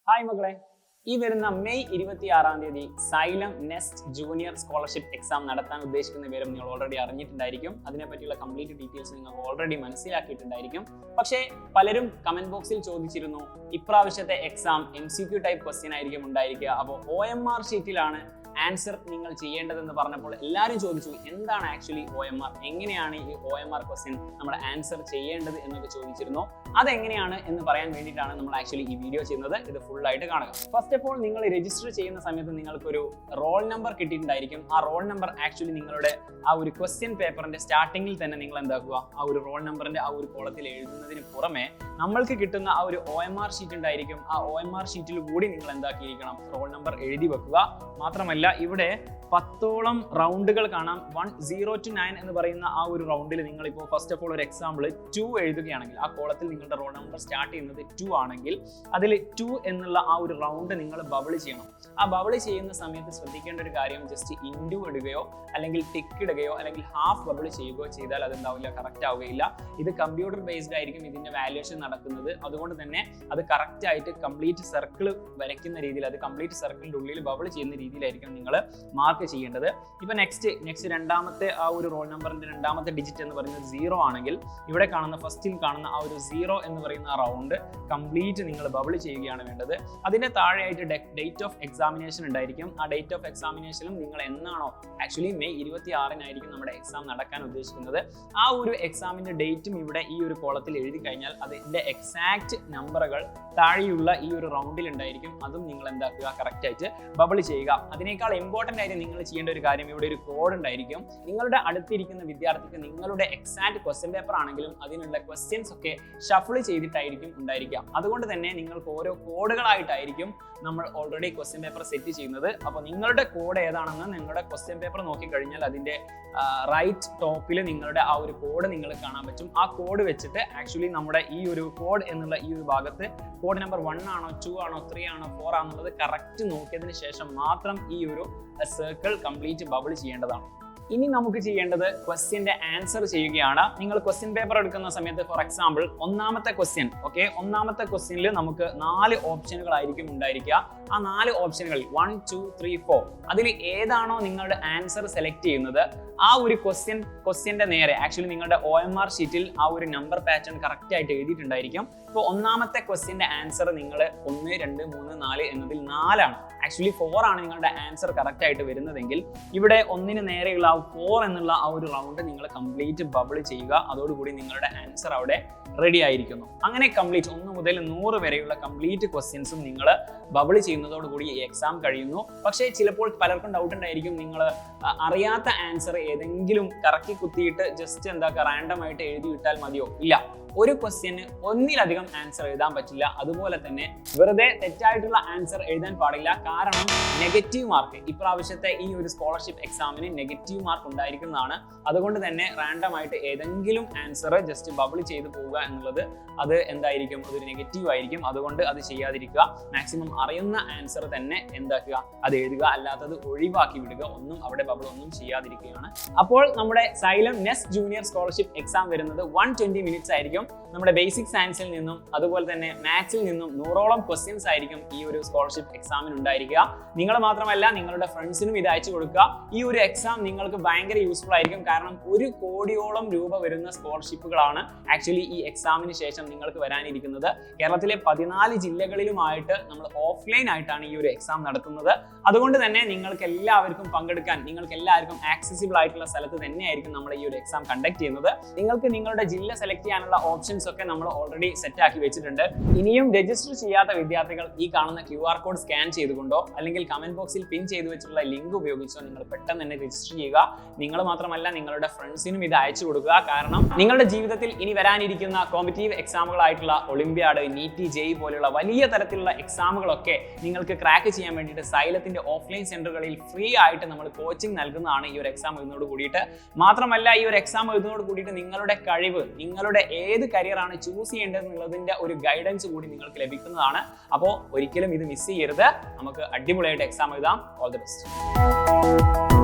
Hi മക്കളെ, ഈ വരുന്ന May 26 xylem nest junior scholarship exam നടത്താൻ ഉദ്ദേശിക്കുന്ന വിവരം നിങ്ങൾ ഓൾറെഡി അറിഞ്ഞിട്ടുണ്ടായിരിക്കും. അതിനെപ്പറ്റിയുള്ള കംപ്ലീറ്റ് ഡീറ്റെയിൽസ് നിങ്ങൾ ഓൾറെഡി മനസ്സിലാക്കിയിട്ടുണ്ടായിരിക്കും. പക്ഷേ പലരും കമന്റ് ബോക്സിൽ ചോദിച്ചിരുന്നു, ഇപ്രാവശ്യത്തെ എക്സാം MCQ ടൈപ്പ് ക്വസ്റ്റ്യൻ ആയിരിക്കും ഉണ്ടായിരിക്കുക, അപ്പോൾ OMR ഷീറ്റിലാണ് ആൻസർ നിങ്ങൾ ചെയ്യേണ്ടതെന്ന് പറഞ്ഞപ്പോൾ എല്ലാവരും ചോദിച്ചു, എന്താണ് ആക്ച്വലി OMR, എങ്ങനെയാണ് ഈ OMR ക്വസ്റ്റ്യൻ നമ്മൾ ആൻസർ ചെയ്യേണ്ടത് എന്നൊക്കെ ചോദിച്ചിരുന്നു. അതെങ്ങനെയാണ് എന്ന് പറയാൻ വേണ്ടിയിട്ടാണ് നമ്മൾ ആക്ച്വലി ഈ വീഡിയോ ചെയ്യുന്നത്. ഇത് ഫുൾ ആയിട്ട് കാണുക. ഫസ്റ്റ് ഓഫ് ഓൾ, നിങ്ങൾ രജിസ്റ്റർ ചെയ്യുന്ന സമയത്ത് നിങ്ങൾക്കൊരു റോൾ നമ്പർ കിട്ടിയിട്ടുണ്ടായിരിക്കും. ആ റോൾ നമ്പർ ആക്ച്വലി നിങ്ങളുടെ ആ ഒരു ക്വസ്റ്റ്യൻ പേപ്പറിന്റെ സ്റ്റാർട്ടിങ്ങിൽ തന്നെ നിങ്ങൾ എന്താക്കുക, ആ ഒരു റോൾ നമ്പറിന്റെ ആ ഒരു കോളത്തിൽ എഴുതുന്നതിന് പുറമെ നമ്മൾക്ക് കിട്ടുന്ന ആ ഒരു OMR ഷീറ്റ് ഉണ്ടായിരിക്കും. ആ OMR ഷീറ്റിൽ കൂടി നിങ്ങൾ എന്താക്കിയിരിക്കണം, റോൾ നമ്പർ എഴുതി വെക്കുക. മാത്രമല്ല ഇവിടെ 10ഓളം റൗണ്ടുകൾ കാണാം. 1-0 to 9 എന്ന് പറയുന്ന ആ ഒരു റൗണ്ടിൽ നിങ്ങൾ ഇപ്പോൾ ഫസ്റ്റ് ഓഫ് ഓൾ ഒരു എക്സാമ്പിൾ 2 എഴുതുകയാണെങ്കിൽ, ആ കോളത്തിൽ നിങ്ങളുടെ റോൾ നമ്പർ സ്റ്റാർട്ട് ചെയ്യുന്നത് 2 ആണെങ്കിൽ അതിൽ 2 എന്നുള്ള ആ ഒരു റൗണ്ട് നിങ്ങൾ ബബിൾ ചെയ്യണം. ആ ബബിൾ ചെയ്യുന്ന സമയത്ത് ശ്രദ്ധിക്കേണ്ട ഒരു കാര്യം, ജസ്റ്റ് ഇൻഡു ഇടുകയോ അല്ലെങ്കിൽ ടിക്ക് ഇടുകയോ അല്ലെങ്കിൽ ഹാഫ് ബബിൾ ചെയ്യുകയോ ചെയ്താൽ അതെന്താവില്ല, കറക്റ്റ് ആവുകയില്ല. ഇത് കമ്പ്യൂട്ടർ ബേസ്ഡ് ആയിരിക്കും ഇതിന്റെ വാല്യുവേഷൻ നടക്കുന്നത്. അതുകൊണ്ട് തന്നെ അത് കറക്റ്റ് ആയിട്ട് കംപ്ലീറ്റ് സർക്കിൾ വരയ്ക്കുന്ന രീതിയിൽ, അത് കംപ്ലീറ്റ് സർക്കിളിന്റെ ഉള്ളിൽ ബബിൾ ചെയ്യുന്ന രീതിയിലായിരിക്കും നിങ്ങൾ മാർക്ക് ചെയ്യേണ്ടത്. ഇപ്പൊ നെക്സ്റ്റ് രണ്ടാമത്തെ ആ ഒരു റോൾ നമ്പറിന്റെ രണ്ടാമത്തെ ഡിജിറ്റ് എന്ന് പറയുന്നത് 0 ആണെങ്കിൽ ഇവിടെ കാണുന്ന ഫസ്റ്റിൽ കാണുന്ന ആ ഒരു 0 എന്ന് പറയുന്ന റൗണ്ട് കംപ്ലീറ്റ് നിങ്ങൾ ബബിൾ ചെയ്യുകയാണ് വേണ്ടത്. അതിന്റെ താഴെയായിട്ട് ഡേറ്റ് ഓഫ് എക്സാമിനേഷൻ ഉണ്ടായിരിക്കും. ആ ഡേറ്റ് ഓഫ് എക്സാമിനേഷനും നിങ്ങൾ എന്നാണോ, ആക്ച്വലി മെയ് 26 നമ്മുടെ എക്സാം നടക്കാൻ ഉദ്ദേശിക്കുന്നത്, ആ ഒരു എക്സാമിന്റെ ഡേറ്റും ഇവിടെ ഈ ഒരു കോളത്തിൽ എഴുതി കഴിഞ്ഞാൽ അതിന്റെ എക്സാക്ട് നമ്പറുകൾ താഴെയുള്ള ഈ ഒരു റൗണ്ടിൽ ഉണ്ടായിരിക്കും. അതും നിങ്ങൾ എന്താക്കുക, കറക്റ്റ് ആയിട്ട് ബബിൾ ചെയ്യുക. അതിനേക്കാൾ ഇമ്പോർട്ടന്റ് ആയിട്ട് നിങ്ങൾ ചെയ്യേണ്ട ഒരു കാര്യം, ഇവിടെ ഒരു കോഡ് ഉണ്ടായിരിക്കും. നിങ്ങളുടെ അടുത്തിരിക്കുന്ന വിദ്യാർത്ഥിക്ക് നിങ്ങളുടെ എക്സാക്ട് ക്വസ്റ്റ്യൻ പേപ്പർ ആണെങ്കിലും അതിനുള്ള ക്വസ്റ്റ്യൻസ് ഒക്കെ ഷഫിൾ ചെയ്തിട്ടായിരിക്കും ഉണ്ടായിരിക്കുക. അതുകൊണ്ട് തന്നെ നിങ്ങൾക്ക് ഓരോ കോഡുകളായിട്ടായിരിക്കും നമ്മൾ ഓൾറെഡി ക്വസ്റ്റ്യൻ പേപ്പർ സെറ്റ് ചെയ്യുന്നത്. അപ്പോൾ നിങ്ങളുടെ കോഡ് ഏതാണെന്ന് നിങ്ങളുടെ ക്വസ്റ്റ്യൻ പേപ്പർ നോക്കിക്കഴിഞ്ഞാൽ അതിന്റെ റൈറ്റ് ടോപ്പിൽ നിങ്ങളുടെ ആ ഒരു കോഡ് നിങ്ങൾ കാണാൻ പറ്റും. ആ കോഡ് വെച്ചിട്ട് ആക്ച്വലി നമ്മുടെ ഈ ഒരു കോഡ് എന്നുള്ള ഈ ഒരു ഭാഗത്ത് കോഡ് നമ്പർ 1 ആണോ 2 ആണോ 3 ആണോ 4 ആണെന്നുള്ളത് കറക്റ്റ് നോക്കിയതിന് ശേഷം മാത്രം ഈ ഒരു സർക്കിൾ കംപ്ലീറ്റ് ബബിൾ ചെയ്യേണ്ടതാണ്. ഇനി നമുക്ക് ചെയ്യേണ്ടത് ക്വസ്റ്റ്യന്റെ ആൻസർ ചെയ്യുകയാണ്. നിങ്ങൾ ക്വസ്റ്റ്യൻ പേപ്പർ എടുക്കുന്ന സമയത്ത് ഫോർ എക്സാമ്പിൾ ഒന്നാമത്തെ ക്വസ്റ്റ്യനിൽ നമുക്ക് 4 ഓപ്ഷനുകളായിരിക്കും ഉണ്ടായിരിക്കുക. ആ 4 ഓപ്ഷനുകളിൽ 1, 2, 3, 4 അതിൽ ഏതാണോ നിങ്ങളുടെ ആൻസർ സെലക്ട് ചെയ്യുന്നത്, ആ ഒരു ക്വസ്റ്റ്യന്റെ നേരെ ആക്ച്വലി നിങ്ങളുടെ OMR ഷീറ്റിൽ ആ ഒരു നമ്പർ പാറ്റേൺ കറക്റ്റ് ആയിട്ട് എഴുതിയിട്ടുണ്ടായിരിക്കും. ഇപ്പോൾ ഒന്നാമത്തെ ക്വസ്റ്റ്യന്റെ ആൻസർ നിങ്ങൾ 1, 2, 3, 4 എന്നതിൽ 4 ആണ്. ആക്ച്വലി 4 ആണ് നിങ്ങളുടെ ആൻസർ കറക്റ്റ് ആയിട്ട് വരുന്നതെങ്കിൽ ഇവിടെ 1ന് നേരെയുള്ള 4 എന്നുള്ള ആ ഒരു റൗണ്ട് നിങ്ങൾ കംപ്ലീറ്റ് ബബിൾ ചെയ്യുക. അതോടുകൂടി നിങ്ങളുടെ ആൻസർ അവിടെ റെഡി ആയിരിക്കുന്നു. അങ്ങനെ കംപ്ലീറ്റ് 1 മുതൽ 100 വരെയുള്ള കംപ്ലീറ്റ് ക്വസ്റ്റ്യൻസും നിങ്ങൾ ബബിൾ ചെയ്യുന്നതോടുകൂടി ഈ എക്സാം കഴിയുന്നു. പക്ഷേ ചിലപ്പോൾ പലർക്കും ഡൗട്ട് ഉണ്ടായിരിക്കും, നിങ്ങൾ അറിയാത്ത ആൻസർ ഏതെങ്കിലും കറക്കി കുത്തിയിട്ട് ജസ്റ്റ് റാൻഡം ആയിട്ട് എഴുതി വിട്ടാൽ മതിയോ? ഇല്ല, ഒരു ക്വസ്റ്റ്യന് ഒന്നിലധികം ആൻസർ എഴുതാൻ പറ്റില്ല. അതുപോലെ തന്നെ വെറുതെ തെറ്റായിട്ടുള്ള ആൻസർ എഴുതാൻ പാടില്ല. കാരണം നെഗറ്റീവ് മാർക്ക് ഇപ്രാവശ്യത്തെ ഈ ഒരു സ്കോളർഷിപ്പ് എക്സാമിന് നെഗറ്റീവ് മാർക്ക് ഉണ്ടായിരിക്കുന്നതാണ്. അതുകൊണ്ട് തന്നെ റാൻഡം ആയിട്ട് ഏതെങ്കിലും ആൻസർ ജസ്റ്റ് ബബിൾ ചെയ്ത് പോവുക എന്നുള്ളത് അത് എന്തായിരിക്കും, അതൊരു നെഗറ്റീവ് ആയിരിക്കും. അതുകൊണ്ട് അത് ചെയ്യാതിരിക്കുക. മാക്സിമം അറിയുന്ന ആൻസർ തന്നെ എന്താക്കുക, അത് എഴുതുക. അല്ലാത്തത് ഒഴിവാക്കി വിടുക. അവിടെ ബബിൾ ഒന്നും ചെയ്യാതിരിക്കുകയാണ്. അപ്പോൾ നമ്മുടെ xylem nest junior scholarship exam വരുന്നത് 120 മിനിറ്റ്സ് ആയിരിക്കും. നമ്മുടെ ബേസിക് സയൻസിൽ നിന്നും അതുപോലെ തന്നെ മാത്സിൽ നിന്നും 100ഓളം ക്വസ്റ്റ്യൻസ് ആയിരിക്കും ഈ ഒരു സ്കോളർഷിപ്പ് എക്സാമിന് ഉണ്ടായിരിക്കുക. നിങ്ങൾ മാത്രമല്ല, നിങ്ങളുടെ ഫ്രണ്ട്സിനും ഇത് അയച്ചു കൊടുക്കുക. ഈ ഒരു എക്സാം നിങ്ങൾക്ക് ഭയങ്കര യൂസ്ഫുൾ ആയിരിക്കും. കാരണം 1 കോടിയോളം രൂപ വരുന്ന സ്കോളർഷിപ്പുകളാണ് ആക്ച്വലി ഈ എക്സാമിന് ശേഷം നിങ്ങൾക്ക് വരാനിരിക്കുന്നത്. കേരളത്തിലെ 14 ജില്ലകളിലുമായിട്ട് നമ്മൾ ഓഫ്ലൈൻ ആയിട്ടാണ് ഈ ഒരു എക്സാം നടത്തുന്നത്. അതുകൊണ്ട് തന്നെ നിങ്ങൾക്ക് എല്ലാവർക്കും പങ്കെടുക്കാൻ, നിങ്ങൾക്ക് എല്ലാവർക്കും ആക്സസിബിൾ ആയിട്ടുള്ള സ്ഥലത്ത് തന്നെയായിരിക്കും നമ്മൾ ഈ ഒരു എക്സാം കണ്ടക്ട് ചെയ്യുന്നത്. നിങ്ങൾക്ക് നിങ്ങളുടെ ജില്ല സെലക്ട് ചെയ്യാനുള്ള ഓപ്ഷൻസ് ഒക്കെ നമ്മൾ ഓൾറെഡി സെറ്റ് ആക്കി വെച്ചിട്ടുണ്ട്. ഇനിയും രജിസ്റ്റർ ചെയ്യാത്ത വിദ്യാർത്ഥികൾ ഈ കാണുന്ന QR കോഡ് സ്കാൻ ചെയ്തുകൊണ്ടോ അല്ലെങ്കിൽ കമന്റ് ബോക്സിൽ പിൻ ചെയ്തു വെച്ചിട്ടുള്ള ലിങ്ക് ഉപയോഗിച്ചോ നിങ്ങൾ പെട്ടെന്ന് തന്നെ രജിസ്റ്റർ ചെയ്യുക. നിങ്ങൾ മാത്രമല്ല, നിങ്ങളുടെ ഫ്രണ്ട്സിനും ഇത് അയച്ചു കൊടുക്കുക. കാരണം നിങ്ങളുടെ ജീവിതത്തിൽ ഇനി വരാനിരിക്കുന്ന കോമ്പറ്റീവ് എക്സാമുകളായിട്ടുള്ള ഒളിമ്പ്യാഡ്, നീറ്റ്, JEE പോലെയുള്ള വലിയ തരത്തിലുള്ള എക്സാമുകളൊക്കെ നിങ്ങൾക്ക് ക്രാക്ക് ചെയ്യാൻ വേണ്ടിയിട്ട് സൈലത്തിന്റെ ഓഫ്ലൈൻ സെന്ററുകളിൽ ഫ്രീ ആയിട്ട് നമ്മൾ കോച്ചിങ് നൽകുന്നതാണ് ഈ ഒരു എക്സാം എഴുതുന്നതോട് കൂടിയിട്ട്. മാത്രമല്ല, ഈ ഒരു എക്സാം എഴുതുന്നതോട് കൂടിയിട്ട് നിങ്ങളുടെ കഴിവ്, നിങ്ങളുടെ ഏത് കരിയറാണ് ചൂസ് ചെയ്യേണ്ടതെന്നുള്ളതിന്റെ ഒരു ഗൈഡൻസ് കൂടി നിങ്ങൾക്ക് ലഭിക്കുന്നതാണ്. അപ്പോൾ ഒരിക്കലും ഇത് മിസ് ചെയ്യരുത്. നമുക്ക് അടിപൊളിയായിട്ട് എക്സാം എഴുതാം. All the best.